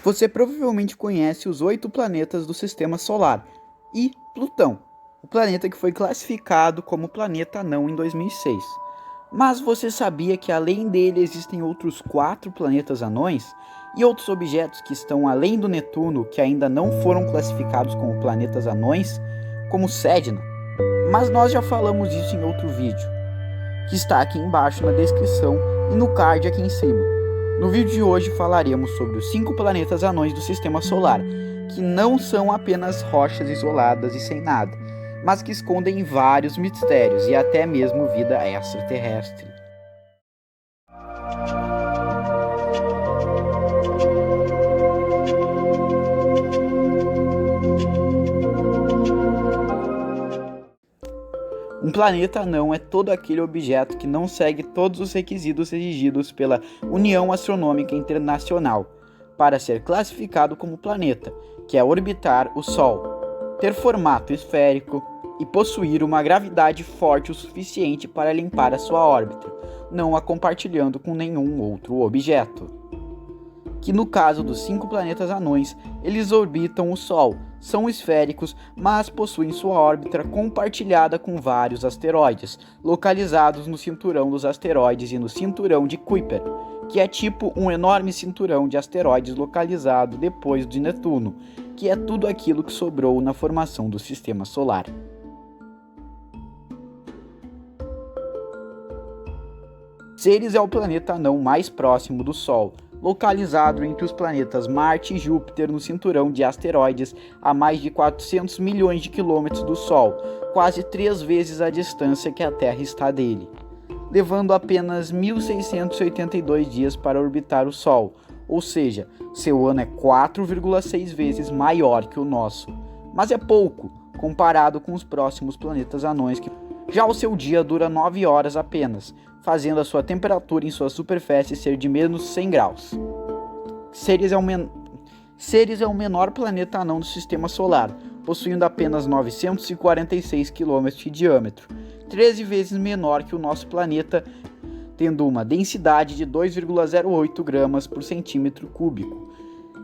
Você provavelmente conhece os 8 planetas do Sistema Solar e Plutão, o planeta que foi classificado como planeta anão em 2006. Mas você sabia que além dele existem outros 4 planetas anões e outros objetos que estão além do Netuno que ainda não foram classificados como planetas anões, como Sedna? Mas nós já falamos disso em outro vídeo, que está aqui embaixo na descrição e no card aqui em cima. No vídeo de hoje falaremos sobre os 5 planetas anões do Sistema Solar, que não são apenas rochas isoladas e sem nada, mas que escondem vários mistérios e até mesmo vida extraterrestre. Um planeta anão é todo aquele objeto que não segue todos os requisitos exigidos pela União Astronômica Internacional para ser classificado como planeta, que é orbitar o Sol, ter formato esférico e possuir uma gravidade forte o suficiente para limpar a sua órbita, não a compartilhando com nenhum outro objeto. Que no caso dos 5 planetas anões, eles orbitam o Sol, são esféricos, mas possuem sua órbita compartilhada com vários asteroides, localizados no cinturão dos asteroides e no cinturão de Kuiper, que é tipo um enorme cinturão de asteroides localizado depois de Netuno, que é tudo aquilo que sobrou na formação do Sistema Solar. Ceres é o planeta anão mais próximo do Sol, localizado entre os planetas Marte e Júpiter no cinturão de asteroides a mais de 400 milhões de quilômetros do Sol, quase 3 vezes a distância que a Terra está dele, levando apenas 1.682 dias para orbitar o Sol, ou seja, seu ano é 4,6 vezes maior que o nosso, mas é pouco comparado com os próximos planetas anões que já o seu dia dura 9 horas apenas, fazendo a sua temperatura em sua superfície ser de menos 100 graus. Ceres é o menor planeta anão do Sistema Solar, possuindo apenas 946 km de diâmetro, 13 vezes menor que o nosso planeta, tendo uma densidade de 2,08 gramas por centímetro cúbico.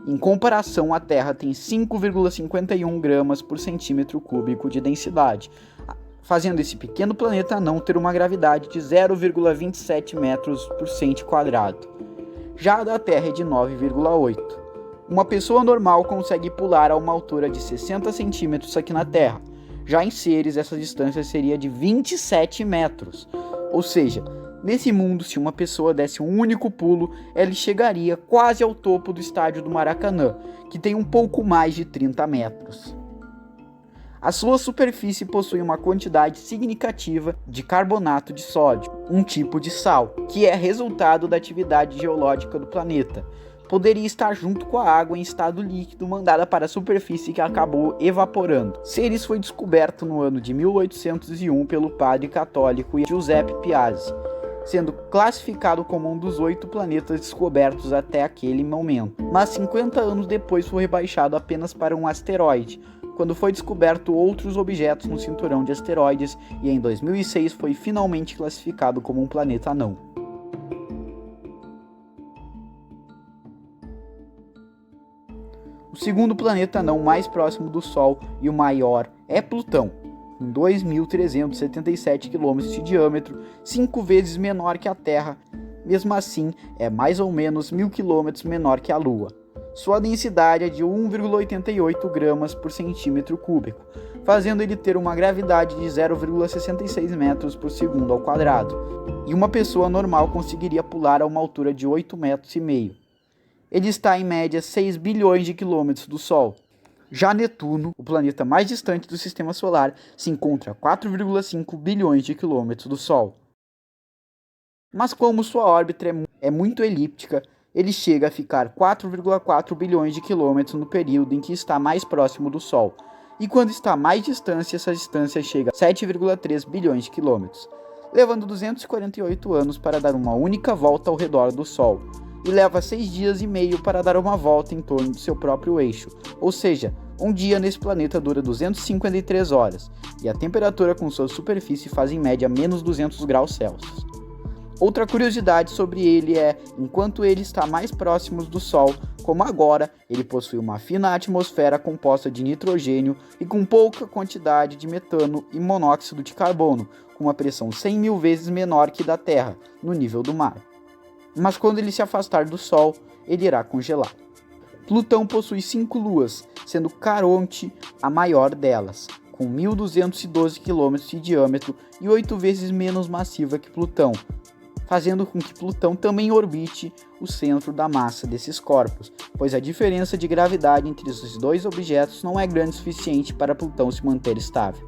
Em comparação, a Terra tem 5,51 gramas por centímetro cúbico de densidade, fazendo esse pequeno planeta anão ter uma gravidade de 0,27 metros por centímetro quadrado. Já a da Terra é de 9,8. Uma pessoa normal consegue pular a uma altura de 60 centímetros aqui na Terra. Já em Ceres, essa distância seria de 27 metros. Ou seja, nesse mundo, se uma pessoa desse um único pulo, ela chegaria quase ao topo do estádio do Maracanã, que tem um pouco mais de 30 metros. A sua superfície possui uma quantidade significativa de carbonato de sódio, um tipo de sal, que é resultado da atividade geológica do planeta. Poderia estar junto com a água em estado líquido mandada para a superfície que acabou evaporando. Ceres foi descoberto no ano de 1801 pelo padre católico Giuseppe Piazzi, sendo classificado como um dos 8 planetas descobertos até aquele momento. Mas 50 anos depois foi rebaixado apenas para um asteroide, quando foi descoberto outros objetos no cinturão de asteroides e em 2006 foi finalmente classificado como um planeta anão. O segundo planeta anão mais próximo do Sol e o maior é Plutão, com 2.377 km de diâmetro, 5 vezes menor que a Terra, mesmo assim é mais ou menos 1.000 km menor que a Lua. Sua densidade é de 1,88 gramas por centímetro cúbico, fazendo ele ter uma gravidade de 0,66 metros por segundo ao quadrado, e uma pessoa normal conseguiria pular a uma altura de 8,5 metros. Ele está em média 6 bilhões de quilômetros do Sol. Já Netuno, o planeta mais distante do Sistema Solar, se encontra a 4,5 bilhões de quilômetros do Sol. Mas como sua órbita é muito elíptica, ele chega a ficar 4,4 bilhões de quilômetros no período em que está mais próximo do Sol, e quando está mais distante, essa distância chega a 7,3 bilhões de quilômetros, levando 248 anos para dar uma única volta ao redor do Sol, e leva 6 dias e meio para dar uma volta em torno do seu próprio eixo, ou seja, um dia nesse planeta dura 253 horas, e a temperatura com sua superfície faz em média menos 200 graus Celsius. Outra curiosidade sobre ele é, enquanto ele está mais próximo do Sol, como agora, ele possui uma fina atmosfera composta de nitrogênio e com pouca quantidade de metano e monóxido de carbono, com uma pressão 100 mil vezes menor que da Terra, no nível do mar. Mas quando ele se afastar do Sol, ele irá congelar. Plutão possui 5 luas, sendo Caronte a maior delas, com 1.212 km de diâmetro e 8 vezes menos massiva que Plutão, fazendo com que Plutão também orbite o centro da massa desses corpos, pois a diferença de gravidade entre esses dois objetos não é grande o suficiente para Plutão se manter estável.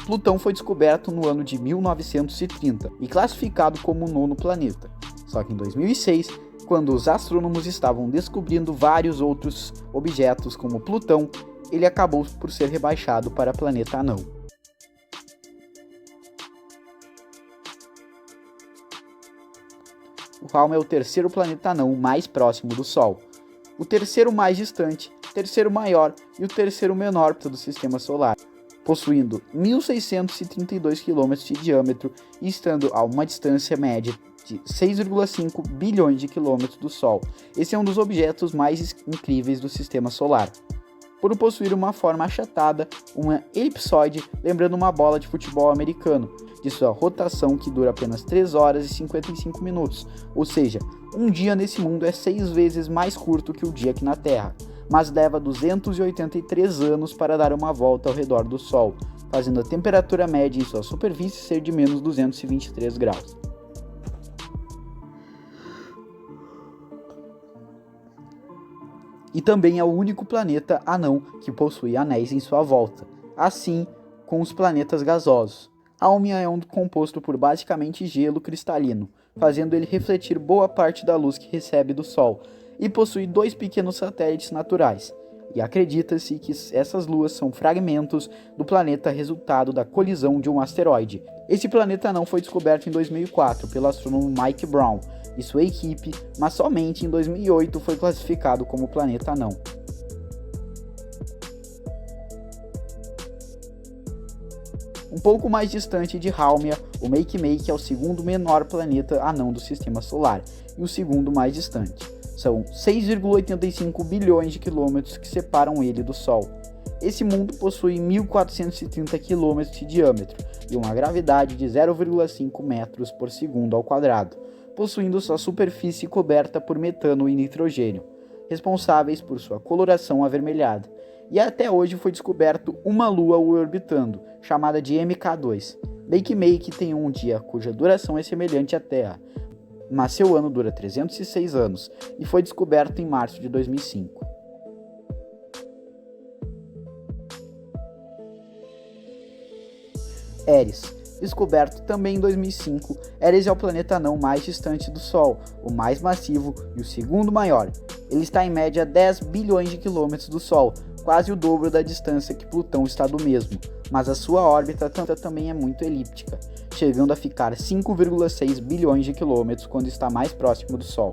Plutão foi descoberto no ano de 1930 e classificado como o 9º planeta, só que em 2006, quando os astrônomos estavam descobrindo vários outros objetos como Plutão, ele acabou por ser rebaixado para planeta anão. O Halma é o terceiro planeta anão mais próximo do Sol, o terceiro mais distante, terceiro maior e o terceiro menor do sistema solar, possuindo 1.632 km de diâmetro e estando a uma distância média de 6,5 bilhões de quilômetros do Sol. Esse é um dos objetos mais incríveis do sistema solar. Por possuir uma forma achatada, uma elipsoide, lembrando uma bola de futebol americano, de sua rotação que dura apenas 3 horas e 55 minutos, ou seja, um dia nesse mundo é 6 vezes mais curto que o dia aqui na Terra, mas leva 283 anos para dar uma volta ao redor do Sol, fazendo a temperatura média em sua superfície ser de menos 223 graus. E também é o único planeta anão que possui anéis em sua volta, assim com os planetas gasosos. Haumea é um composto por basicamente gelo cristalino, fazendo ele refletir boa parte da luz que recebe do Sol, e possui 2 pequenos satélites naturais. E acredita-se que essas luas são fragmentos do planeta resultado da colisão de um asteroide. Esse planeta não foi descoberto em 2004 pelo astrônomo Mike Brown e sua equipe, mas somente em 2008 foi classificado como planeta anão. Um pouco mais distante de Haumea, o Makemake é o segundo menor planeta anão do sistema solar e o segundo mais distante. São 6,85 bilhões de quilômetros que separam ele do Sol. Esse mundo possui 1.430 km de diâmetro e uma gravidade de 0,5 metros por segundo ao quadrado, possuindo sua superfície coberta por metano e nitrogênio, responsáveis por sua coloração avermelhada. E até hoje foi descoberto uma lua o orbitando, chamada de MK2. Makemake tem um dia cuja duração é semelhante à Terra, mas seu ano dura 306 anos e foi descoberto em março de 2005. Eris, descoberto também em 2005, Eris é o planeta anão mais distante do Sol, o mais massivo e o segundo maior. Ele está em média a 10 bilhões de quilômetros do Sol, quase o dobro da distância que Plutão está do mesmo, mas a sua órbita também é muito elíptica, chegando a ficar 5,6 bilhões de quilômetros quando está mais próximo do Sol.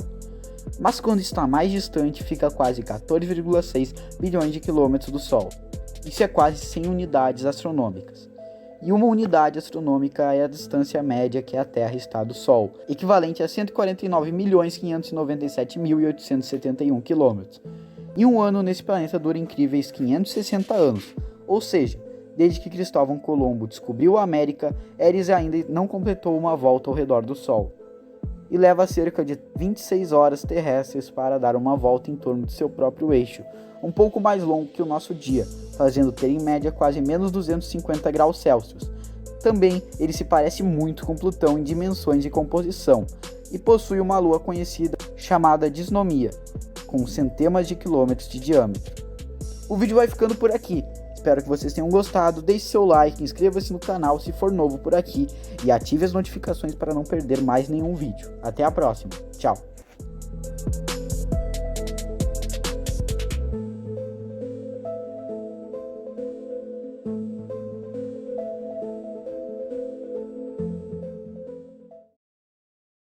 Mas quando está mais distante, fica quase 14,6 bilhões de quilômetros do Sol. Isso é quase 100 unidades astronômicas. E uma unidade astronômica é a distância média que a Terra está do Sol, equivalente a 149.597.871 km. E um ano nesse planeta dura incríveis 560 anos, ou seja, desde que Cristóvão Colombo descobriu a América, Eris ainda não completou uma volta ao redor do Sol. E leva cerca de 26 horas terrestres para dar uma volta em torno de seu próprio eixo, um pouco mais longo que o nosso dia, fazendo ter em média quase menos 250 graus Celsius. Também ele se parece muito com Plutão em dimensões e composição, e possui uma lua conhecida chamada Disnomia, com centenas de quilômetros de diâmetro. O vídeo vai ficando por aqui. Espero que vocês tenham gostado, deixe seu like, inscreva-se no canal se for novo por aqui e ative as notificações para não perder mais nenhum vídeo. Até a próxima, tchau!